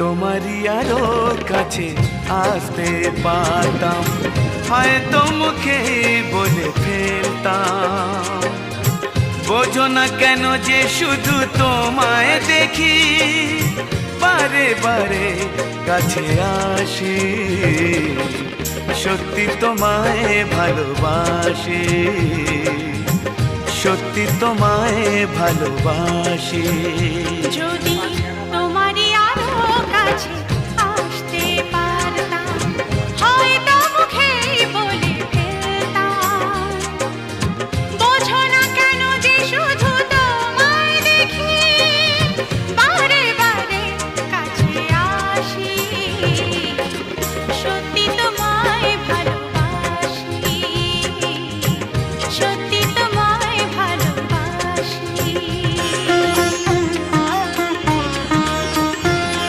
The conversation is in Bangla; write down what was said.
তোমারই আরো কাছে আসতে পারতাম, হয়তো মুখে বলে ফেলতাম। বোঝো না কেন যে শুধু তোমায় দেখি, বারে বারে কাছে আসি, সত্যি তোমায় ভালোবাসি, সত্যি তোমায় ভালোবাসি। যদি